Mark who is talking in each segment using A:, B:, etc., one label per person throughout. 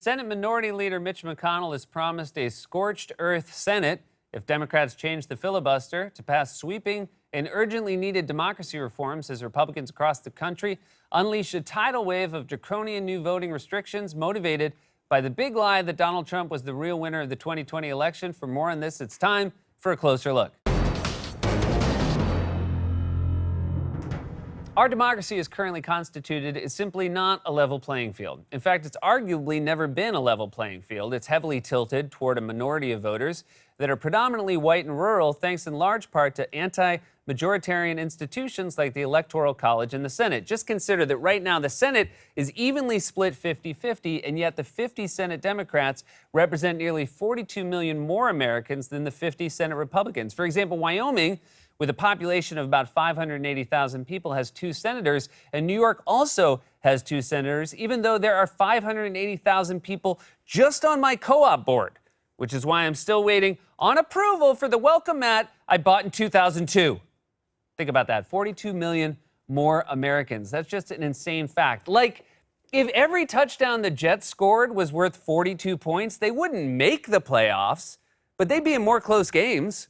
A: Senate Minority Leader Mitch McConnell has promised a scorched earth Senate if Democrats change the filibuster to pass sweeping and urgently needed democracy reforms as Republicans across the country unleash a tidal wave of draconian new voting restrictions motivated by the big lie that Donald Trump was the real winner of the 2020 election. For more on this, it's time for a closer look. Our democracy as currently constituted is simply not a level playing field. In fact, it's arguably never been a level playing field. It's heavily tilted toward a minority of voters that are predominantly white and rural, thanks in large part to anti-majoritarian institutions like the Electoral College and the Senate. Just consider that right now the Senate is evenly split 50-50, and yet the 50 Senate Democrats represent nearly 42 million more Americans than the 50 Senate Republicans. For example, Wyoming, with a population of about 580,000 people, has 2 senators, and New York also has 2 senators, even though there are 580,000 people just on my co-op board, which is why I'm still waiting on approval for the welcome mat I bought in 2002. Think about that, 42 million more Americans. That's just an insane fact. Like, if every touchdown the Jets scored was worth 42 points, they wouldn't make the playoffs, but they'd be in more close games.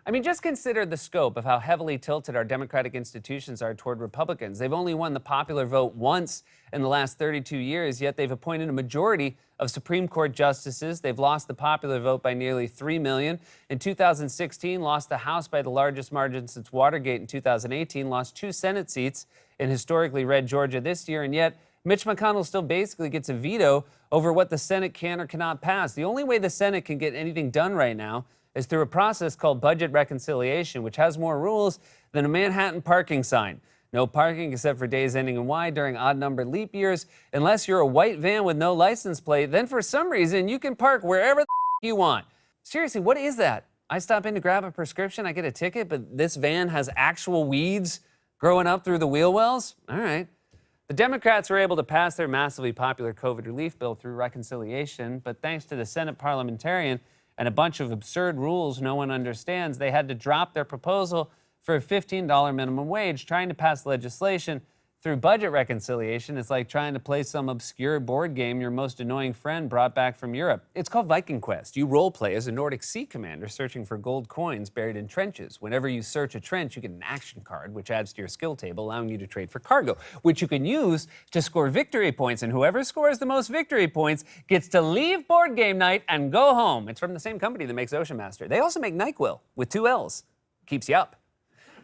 A: I mean, just consider the scope of how heavily tilted our democratic institutions are toward Republicans. They've only won the popular vote once in the last 32 years, yet they've appointed a majority of Supreme Court justices. They've lost the popular vote by nearly 3 million. In 2016, lost the House by the largest margin since Watergate. In 2018, lost 2 Senate seats in historically red Georgia this year, and yet Mitch McConnell still basically gets a veto over what the Senate can or cannot pass. The only way the Senate can get anything done right now is through a process called budget reconciliation, which has more rules than a Manhattan parking sign. No parking except for days ending in Y during odd-numbered leap years. Unless you're a white van with no license plate, then for some reason you can park wherever the you want. Seriously, what is that? I stop in to grab a prescription, I get a ticket, but this van has actual weeds growing up through the wheel wells? All right. The Democrats were able to pass their massively popular COVID relief bill through reconciliation, but thanks to the Senate parliamentarian and a bunch of absurd rules no one understands, they had to drop their proposal for a $15 minimum wage. Trying to pass legislation through budget reconciliation is like trying to play some obscure board game your most annoying friend brought back from Europe. It's called Viking Quest. You role play as a Nordic sea commander searching for gold coins buried in trenches. Whenever you search a trench, you get an action card, which adds to your skill table, allowing you to trade for cargo, which you can use to score victory points. And whoever scores the most victory points gets to leave board game night and go home. It's from the same company that makes Ocean Master. They also make NyQuil with 2 L's. Keeps you up.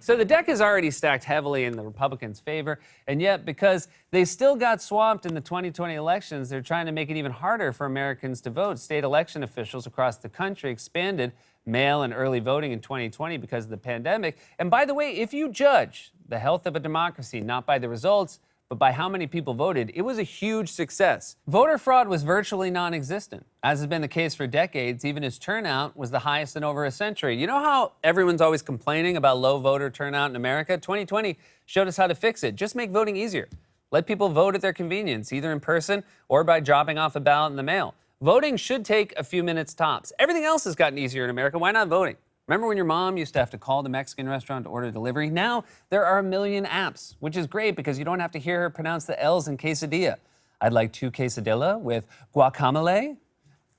A: So the deck is already stacked heavily in the Republicans' favor, and yet because they still got swamped in the 2020 elections, they're trying to make it even harder for Americans to vote. State election officials across the country expanded mail and early voting in 2020 because of the pandemic. And by the way, if you judge the health of a democracy not by the results, but by how many people voted, it was a huge success. Voter fraud was virtually non-existent. As has been the case for decades, even as turnout was the highest in over a century. You know how everyone's always complaining about low voter turnout in America? 2020 showed us how to fix it. Just make voting easier. Let people vote at their convenience, either in person or by dropping off a ballot in the mail. Voting should take a few minutes tops. Everything else has gotten easier in America. Why not voting? Remember when your mom used to have to call the Mexican restaurant to order delivery? Now there are a million apps, which is great because you don't have to hear her pronounce the L's in quesadilla. I'd like 2 quesadilla with guacamole.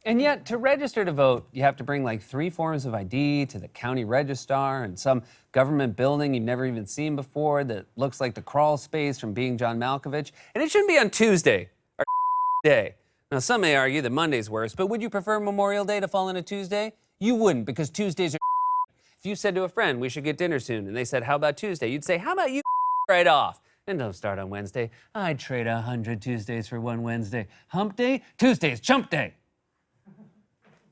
A: And yet, to register to vote, you have to bring like 3 forms of ID to the county registrar and some government building you've never even seen before that looks like the crawl space from Being John Malkovich. And it shouldn't be on Tuesday or day. Now, some may argue that Monday's worse, but would you prefer Memorial Day to fall on a Tuesday? You wouldn't, because Tuesdays are If you said to a friend, we should get dinner soon, and they said, how about Tuesday? You'd say, how about you right off? And don't start on Wednesday. I'd trade 100 Tuesdays for 1 Wednesday. Hump day? Tuesday's chump day.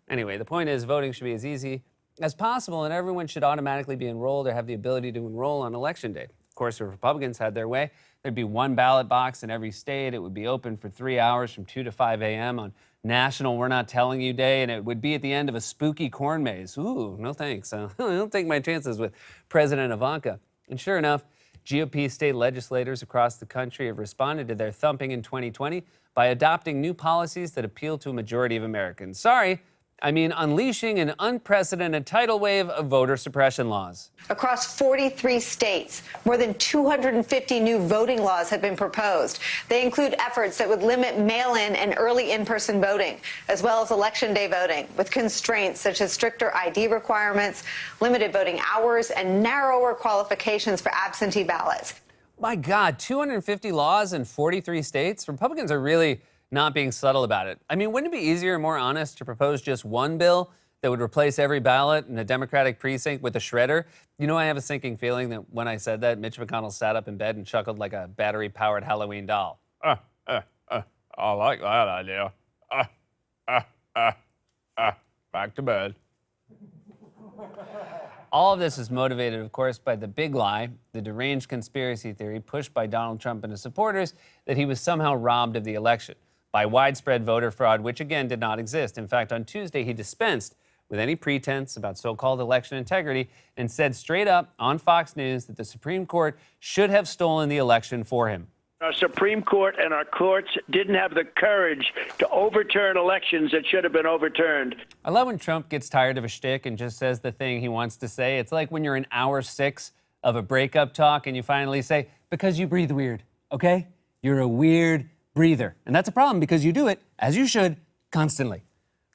A: Anyway, the point is voting should be as easy as possible, and everyone should automatically be enrolled or have the ability to enroll on Election Day. Of course, if Republicans had their way, there'd be 1 ballot box in every state. It would be open for 3 hours from 2 to 5 a.m. on National We're Not Telling You Day, and it would be at the end of a spooky corn maze. Ooh, no thanks. I don't take my chances with President Ivanka. And sure enough, GOP state legislators across the country have responded to their thumping in 2020 by adopting new policies that appeal to a majority of Americans. Sorry, I mean unleashing an unprecedented tidal wave of voter suppression laws.
B: Across 43 states, more than 250 new voting laws have been proposed. They include efforts that would limit mail-in and early in-person voting, as well as election day voting, with constraints such as stricter ID requirements, limited voting hours, and narrower qualifications for absentee ballots.
A: My God, 250 laws in 43 states? Republicans are really not being subtle about it. I mean, wouldn't it be easier and more honest to propose just one bill that would replace every ballot in a Democratic precinct with a shredder? You know, I have a sinking feeling that when I said that, Mitch McConnell sat up in bed and chuckled like a battery-powered Halloween doll. I like that idea. Back to bed. All of this is motivated, of course, by the big lie, the deranged conspiracy theory pushed by Donald Trump and his supporters that he was somehow robbed of the election by widespread voter fraud, which again did not exist. In fact, on Tuesday, he dispensed with any pretense about so-called election integrity and said straight up on Fox News that the Supreme Court should have stolen the election for him.
C: Our Supreme Court and our courts didn't have the courage to overturn elections that should have been overturned.
A: I love when Trump gets tired of a shtick and just says the thing he wants to say. It's like when you're in hour 6 of a breakup talk and you finally say, because you breathe weird, okay? You're a weird breather. And that's a problem because you do it, as you should, constantly.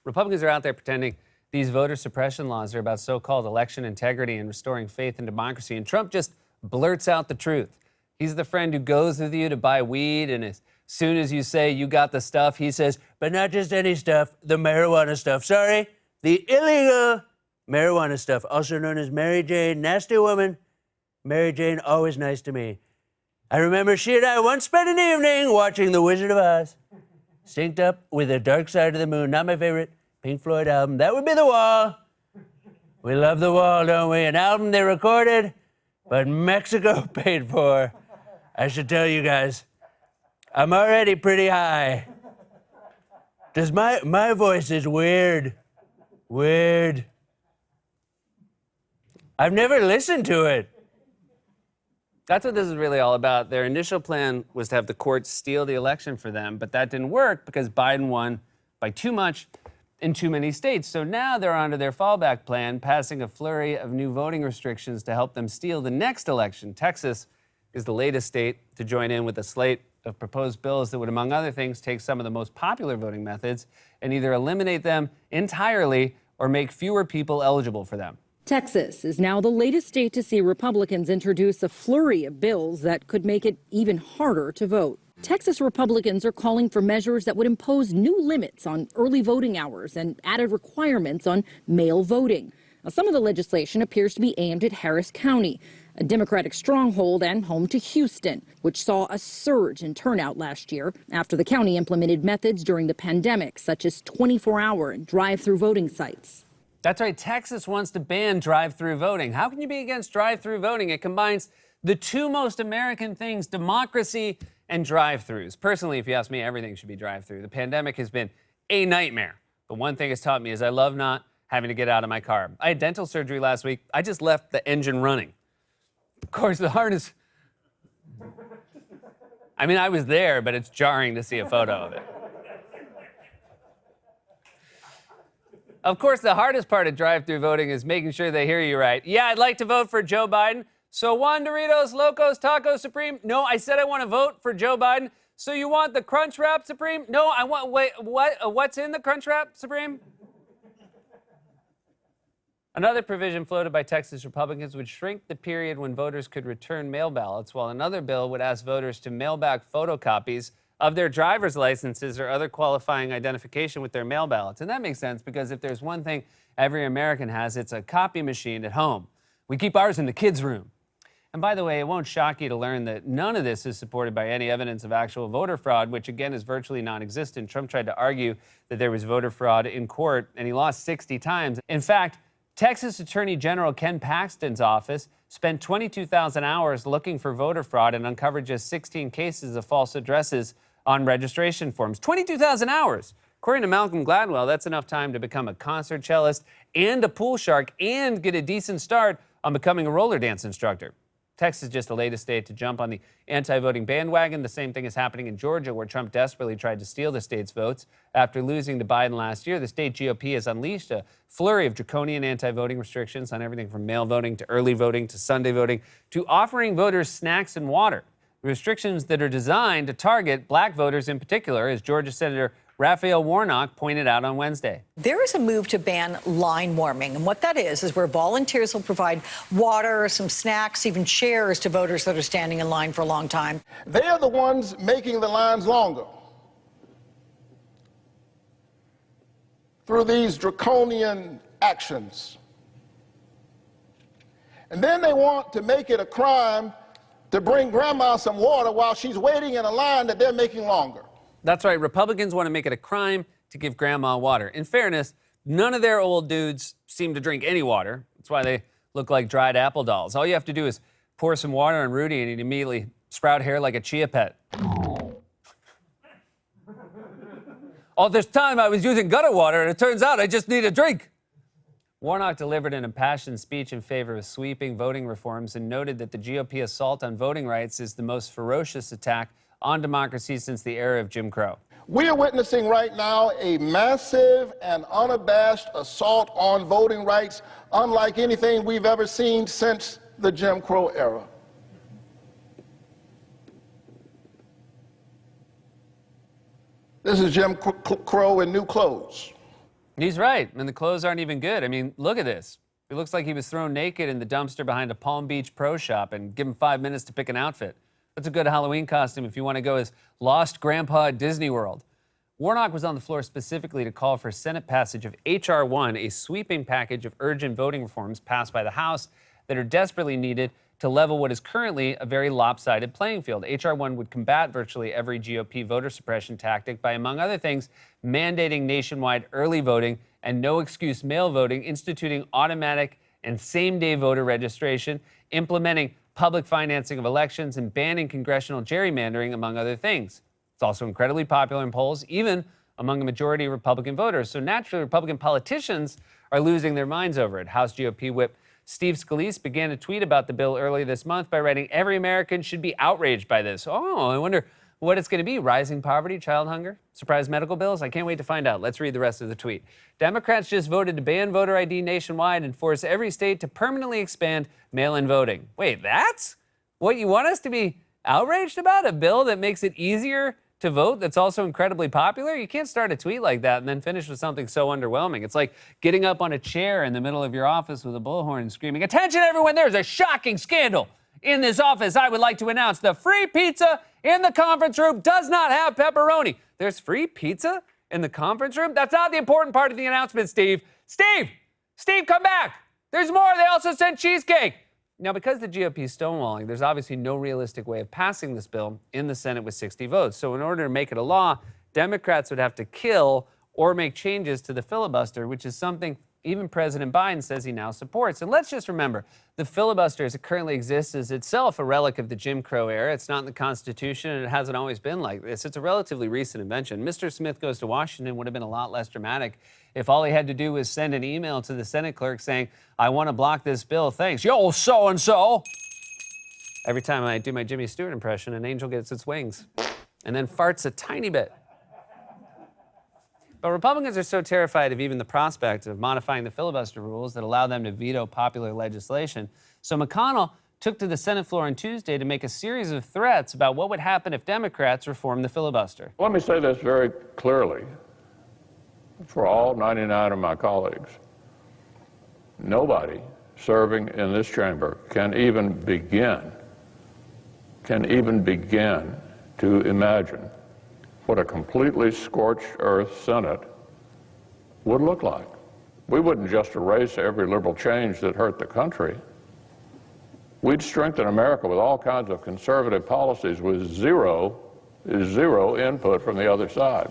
A: Republicans are out there pretending these voter suppression laws are about so-called election integrity and restoring faith in democracy. And Trump just blurts out the truth. He's the friend who goes with you to buy weed, and as soon as you say you got the stuff, he says, but not just any stuff, the marijuana stuff. Sorry, the illegal marijuana stuff, also known as Mary Jane, nasty woman. Mary Jane, always nice to me. I remember she and I once spent an evening watching The Wizard of Oz, synced up with The Dark Side of the Moon, not my favorite Pink Floyd album. That would be The Wall. We love The Wall, don't we? An album they recorded, but Mexico paid for. I should tell you guys, I'm already pretty high. Does my voice is weird. Weird. I've never listened to it. That's what this is really all about. Their initial plan was to have the courts steal the election for them, but that didn't work because Biden won by too much in too many states. So now they're onto their fallback plan, passing a flurry of new voting restrictions to help them steal the next election. Texas is the latest state to join in with a slate of proposed bills that would, among other things, take some of the most popular voting methods and either eliminate them entirely or make fewer people eligible for them.
D: Texas is now the latest state to see Republicans introduce a flurry of bills that could make it even harder to vote. Texas Republicans are calling for measures that would impose new limits on early voting hours and added requirements on mail voting. Now, some of the legislation appears to be aimed at Harris County, a Democratic stronghold and home to Houston, which saw a surge in turnout last year after the county implemented methods during the pandemic, such as 24-hour and drive-through voting sites.
A: That's right. Texas wants to ban drive-through voting. How can you be against drive-through voting? It combines the two most American things, democracy and drive-throughs. Personally, if you ask me, everything should be drive-through. The pandemic has been a nightmare. But one thing it's taught me is I love not having to get out of my car. I had dental surgery last week. I just left the engine running. Of course, the hardest... I mean, I was there, but it's jarring to see a photo of it. Of course, the hardest part of drive-through voting is making sure they hear you right. Yeah, I'd like to vote for Joe Biden. So Juan Doritos, Locos, Taco Supreme. No, I said I want to vote for Joe Biden. So you want the Crunch Wrap Supreme? No, I want, wait, what? What's in the Crunch Wrap Supreme? Another provision floated by Texas Republicans would shrink the period when voters could return mail ballots, while another bill would ask voters to mail back photocopies of their driver's licenses or other qualifying identification with their mail ballots. And that makes sense because if there's one thing every American has, it's a copy machine at home. We keep ours in the kids' room. And by the way, it won't shock you to learn that none of this is supported by any evidence of actual voter fraud, which again is virtually non-existent. Trump tried to argue that there was voter fraud in court, and he lost 60 times. In fact, Texas Attorney General Ken Paxton's office spent 22,000 hours looking for voter fraud and uncovered just 16 cases of false addresses on registration forms. 22,000 hours. According to Malcolm Gladwell, that's enough time to become a concert cellist and a pool shark and get a decent start on becoming a roller dance instructor. Texas is just the latest state to jump on the anti-voting bandwagon. The same thing is happening in Georgia, where Trump desperately tried to steal the state's votes. After losing to Biden last year, the state GOP has unleashed a flurry of draconian anti-voting restrictions on everything from mail voting to early voting to Sunday voting to offering voters snacks and water. Restrictions that are designed to target black voters in particular, as Georgia Senator Raphael Warnock pointed out on Wednesday.
E: There is a move to ban line warming. And what that is where volunteers will provide water, some snacks, even chairs to voters that are standing in line for a long time.
F: They are the ones making the lines longer through these draconian actions. And then they want to make it a crime to bring grandma some water while she's waiting in a line that they're making longer.
A: That's right. Republicans want to make it a crime to give grandma water. In fairness, none of their old dudes seem to drink any water. That's why they look like dried apple dolls. All you have to do is pour some water on Rudy and he'd immediately sprout hair like a chia pet. All this time I was using gutter water and it turns out I just need a drink. Warnock delivered an impassioned speech in favor of sweeping voting reforms and noted that the GOP assault on voting rights is the most ferocious attack on democracy since the era of Jim Crow.
F: We are witnessing right now a massive and unabashed assault on voting rights, unlike anything we've ever seen since the Jim Crow era. This is Jim Crow in new clothes.
A: He's right, and the clothes aren't even good. I mean, look at this. It looks like he was thrown naked in the dumpster behind a Palm Beach pro shop and give him 5 minutes to pick an outfit. That's a good Halloween costume if you want to go as Lost Grandpa at Disney World. Warnock was on the floor specifically to call for Senate passage of H.R. 1, a sweeping package of urgent voting reforms passed by the House that are desperately needed to level what is currently a very lopsided playing field. H.R. 1 would combat virtually every GOP voter suppression tactic by, among other things, mandating nationwide early voting and no-excuse mail voting, instituting automatic and same-day voter registration, implementing public financing of elections, and banning congressional gerrymandering, among other things. It's also incredibly popular in polls, even among a majority of Republican voters. So naturally, Republican politicians are losing their minds over it. House GOP whip Steve Scalise began to tweet about the bill earlier this month by writing, "Every American should be outraged by this." Oh, I wonder what it's going to be. Rising poverty, child hunger, surprise medical bills? I can't wait to find out. Let's read the rest of the tweet. Democrats just voted to ban voter ID nationwide and force every state to permanently expand mail-in voting. Wait, that's what you want us to be outraged about? A bill that makes it easier to vote that's also incredibly popular? You can't start a tweet like that and then finish with something so underwhelming. It's like getting up on a chair in the middle of your office with a bullhorn and screaming, "Attention everyone, there's a shocking scandal. In this office, I would like to announce the free pizza in the conference room does not have pepperoni." There's free pizza in the conference room? That's not the important part of the announcement, Steve. Steve, come back. There's more. They also sent cheesecake. Now, because the GOP is stonewalling, there's obviously no realistic way of passing this bill in the Senate with 60 votes. So in order to make it a law, Democrats would have to kill or make changes to the filibuster, which is something even President Biden says he now supports. And let's just remember, the filibuster as it currently exists is itself a relic of the Jim Crow era. It's not in the Constitution, and it hasn't always been like this. It's a relatively recent invention. Mr. Smith Goes to Washington would have been a lot less dramatic if all he had to do was send an email to the Senate clerk saying, "I want to block this bill, thanks. Yo, so-and-so." Every time I do my Jimmy Stewart impression, an angel gets its wings and then farts a tiny bit. But Republicans are so terrified of even the prospect of modifying the filibuster rules that allow them to veto popular legislation. So McConnell took to the Senate floor on Tuesday to make a series of threats about what would happen if Democrats reformed the filibuster.
G: Let me say this very clearly for all 99 of my colleagues. Nobody serving in this chamber can even begin to imagine what a completely scorched earth Senate would look like. We wouldn't just erase every liberal change that hurt the country. We'd strengthen America with all kinds of conservative policies with zero input from the other side.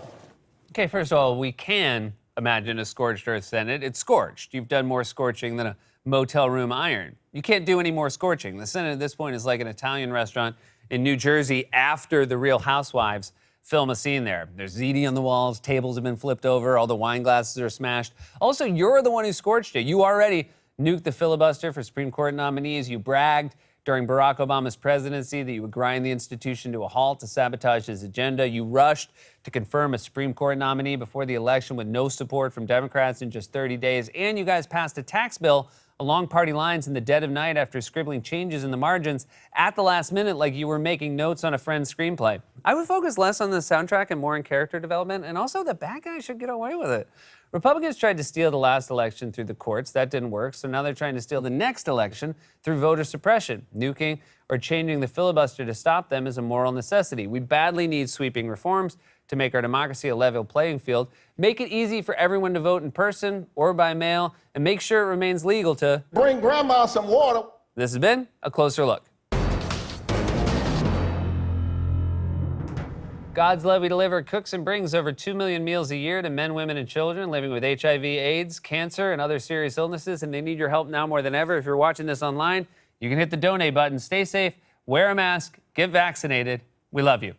A: Okay, first of all, we can imagine a scorched earth Senate. It's scorched. You've done more scorching than a motel room iron. You can't do any more scorching. The Senate at this point is like an Italian restaurant in New Jersey after the Real Housewives film a scene there. There's ziti on the walls, tables have been flipped over, all the wine glasses are smashed. Also, you're the one who scorched it. You already nuked the filibuster for Supreme Court nominees. You bragged during Barack Obama's presidency that you would grind the institution to a halt to sabotage his agenda. You rushed to confirm a Supreme Court nominee before the election with no support from Democrats in just 30 days. And you guys passed a tax bill along party lines in the dead of night after scribbling changes in the margins at the last minute like you were making notes on a friend's screenplay. I would focus less on the soundtrack and more on character development, and also the bad guys should get away with it. Republicans tried to steal the last election through the courts. That didn't work, so now they're trying to steal the next election through voter suppression. Nuking or changing the filibuster to stop them is a moral necessity. We badly need sweeping reforms to make our democracy a level playing field, make it easy for everyone to vote in person or by mail, and make sure it remains legal to
F: Bring grandma some water.
A: This has been A Closer Look. God's Love We Deliver cooks and brings over 2 million meals a year to men, women, and children living with HIV, AIDS, cancer, and other serious illnesses, and they need your help now more than ever. If you're watching this online, you can hit the donate button. Stay safe, wear a mask, get vaccinated. We love you.